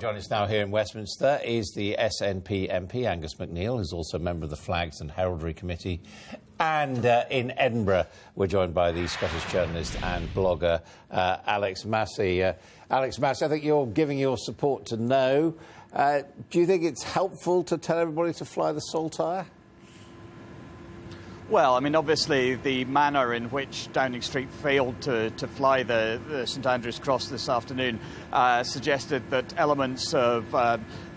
Joining us now here in Westminster is the SNP MP, Angus MacNeil, who's also a member of the Flags and Heraldry Committee. And in Edinburgh, we're joined by the Scottish journalist and blogger, Alex Massie. Alex Massie, I think you're giving your support to no. Do you think it's helpful to tell everybody to fly the Saltire? Well, I mean, obviously, the manner in which Downing Street failed to fly the St Andrew's Cross this afternoon suggested that elements of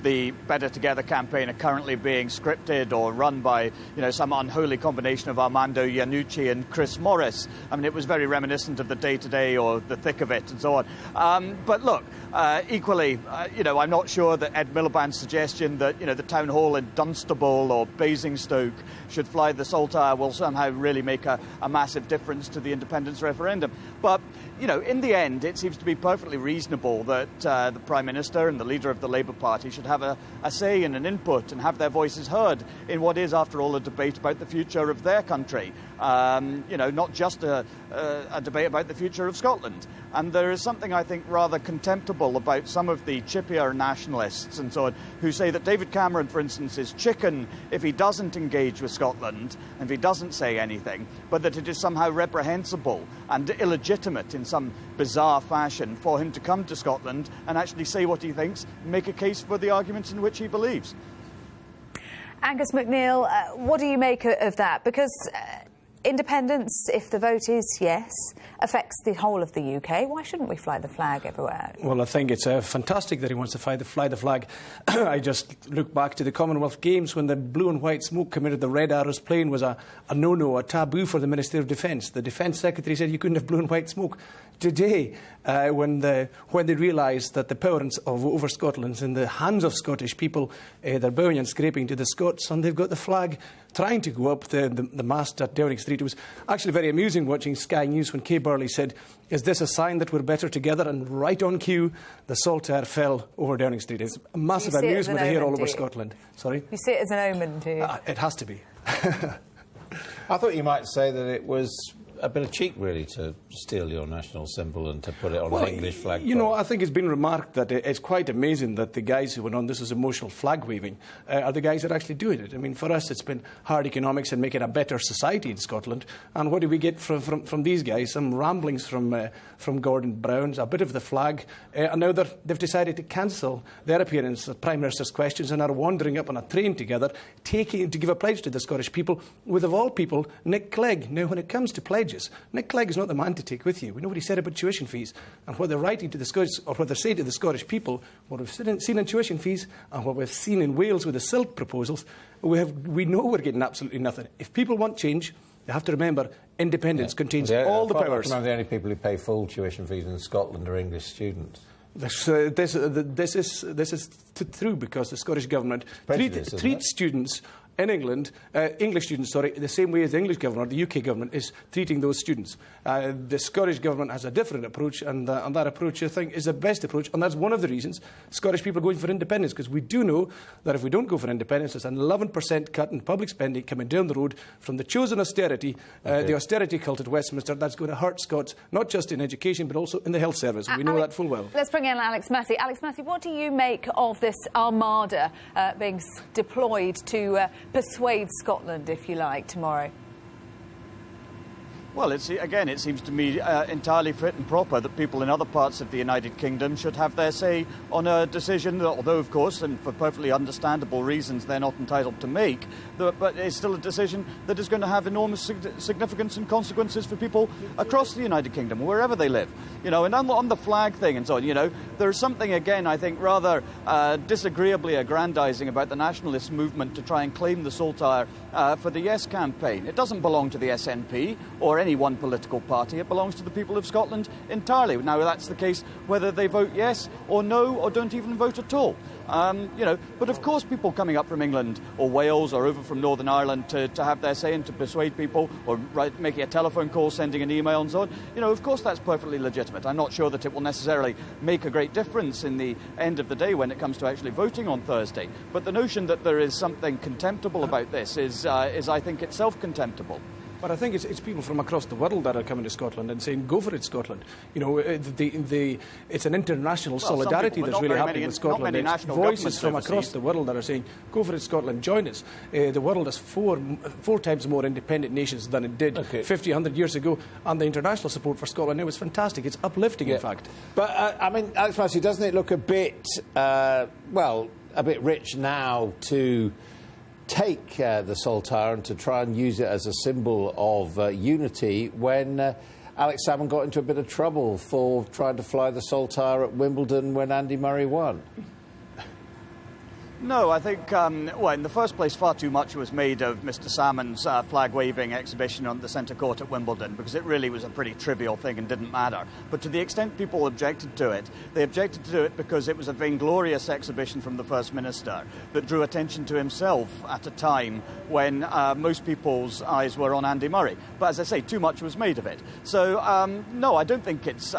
the Better Together campaign are currently being scripted or run by, some unholy combination of Armando Iannucci and Chris Morris. I mean, it was very reminiscent of the day-to-day or the thick of it and so on. But look, equally, I'm not sure that Ed Miliband's suggestion that, the town hall in Dunstable or Basingstoke should fly the Saltire will somehow really make a massive difference to the independence referendum. But, in the end, it seems to be perfectly reasonable that the Prime Minister and the leader of the Labour Party should have a say and an input and have their voices heard in what is, after all, a debate about the future of their country. Not just a debate about the future of Scotland. And there is something, I think, rather contemptible about some of the chippier nationalists and so on, who say that David Cameron, for instance, is chicken if he doesn't engage with Scotland and if he doesn't say anything, but that it is somehow reprehensible and illegitimate in some bizarre fashion for him to come to Scotland and actually say what he thinks, make a case for the arguments in which he believes. Angus MacNeil, what do you make of that? Because independence, if the vote is yes, affects the whole of the UK. Why shouldn't we fly the flag everywhere? Well, I think it's fantastic that he wants to fly the flag. I just look back to the Commonwealth Games when the blue and white smoke coming out of the Red Arrows plane was a no-no, a taboo for the Minister of Defence. The Defence Secretary said you couldn't have blue and white smoke. Today, when they realised that the power over Scotland is in the hands of Scottish people, they're bowing and scraping to the Scots, and they've got the flag trying to go up the mast at Downing Street. It was actually very amusing watching Sky News when Kay Burley said, "Is this a sign that we're better together?" And right on cue, the Saltire fell over Downing Street. It's a massive amusement to hear all over Scotland. Sorry? You see it as an omen, do you? It has to be. I thought you might say that it was a bit of cheek, really, to steal your national symbol and to put it on an English flag. I think it's been remarked that it's quite amazing that the guys who went on this as emotional flag waving are the guys that are actually doing it. I mean, for us, it's been hard economics and making a better society in Scotland. And what do we get from these guys? Some ramblings from Gordon Brown, a bit of the flag. And now they've decided to cancel their appearance at Prime Minister's Questions and are wandering up on a train together, to give a pledge to the Scottish people with, of all people, Nick Clegg. Now, when it comes to pledges, Nick Clegg is not the man to take with you. We know what he said about tuition fees, and what they're writing to the Scottish, or what they're saying to the Scottish people, what we've seen in tuition fees, and what we've seen in Wales with the Silk proposals, we know we're getting absolutely nothing. If people want change, they have to remember independence contains all the powers. The only people who pay full tuition fees in Scotland are English students. This is true, because the Scottish Government treats students in England, English students, the same way as the English government, or the UK government, is treating those students. The Scottish government has a different approach, and that approach, I think, is the best approach, and that's one of the reasons Scottish people are going for independence, because we do know that if we don't go for independence, there's an 11% cut in public spending coming down the road from the chosen austerity, the austerity cult at Westminster. That's going to hurt Scots, not just in education, but also in the health service. We know that full well. Let's bring in Alex Massie. Alex Massie, what do you make of this armada being deployed to persuade Scotland, if you like, tomorrow? Well, it seems to me entirely fit and proper that people in other parts of the United Kingdom should have their say on a decision that, although, of course, and for perfectly understandable reasons, they're not entitled to make, but it's still a decision that is going to have enormous significance and consequences for people across the United Kingdom, wherever they live. And on the flag thing and so on, there's something, again, I think, rather disagreeably aggrandising about the nationalist movement to try and claim the Saltire for the Yes campaign. It doesn't belong to the SNP or any one political party. It belongs to the people of Scotland entirely. Now, that's the case whether they vote yes or no or don't even vote at all. But of course people coming up from England or Wales or over from Northern Ireland to have their say and to persuade people, or making a telephone call, sending an email and so on, of course that's perfectly legitimate. I'm not sure that it will necessarily make a great difference in the end of the day when it comes to actually voting on Thursday. But the notion that there is something contemptible about this is I think, itself contemptible. But I think it's people from across the world that are coming to Scotland and saying, go for it, Scotland. You know, it's an international solidarity that's really happening with Scotland. It's voices from across the world that are saying, go for it, Scotland, join us. The world has four times more independent nations than it did 50, 100 years ago, and the international support for Scotland now is fantastic. It's uplifting, in fact. But, I mean, Alex Massie, doesn't it look a bit, a bit rich now to take the Saltire and to try and use it as a symbol of unity when Alex Salmond got into a bit of trouble for trying to fly the Saltire at Wimbledon when Andy Murray won? No, I think, well, in the first place, far too much was made of Mr. Salmond's flag-waving exhibition on the centre court at Wimbledon, because it really was a pretty trivial thing and didn't matter. But to the extent people objected to it, they objected to it because it was a vainglorious exhibition from the First Minister that drew attention to himself at a time when most people's eyes were on Andy Murray. But as I say, too much was made of it. So, no, I don't think it's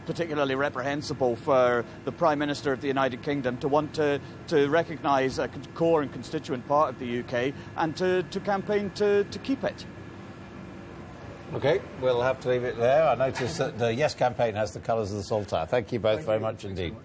particularly reprehensible for the Prime Minister of the United Kingdom to want to recognise a core and constituent part of the UK and to campaign to keep it. OK, we'll have to leave it there. I notice that the Yes campaign has the colours of the Saltire. Thank you both very much indeed.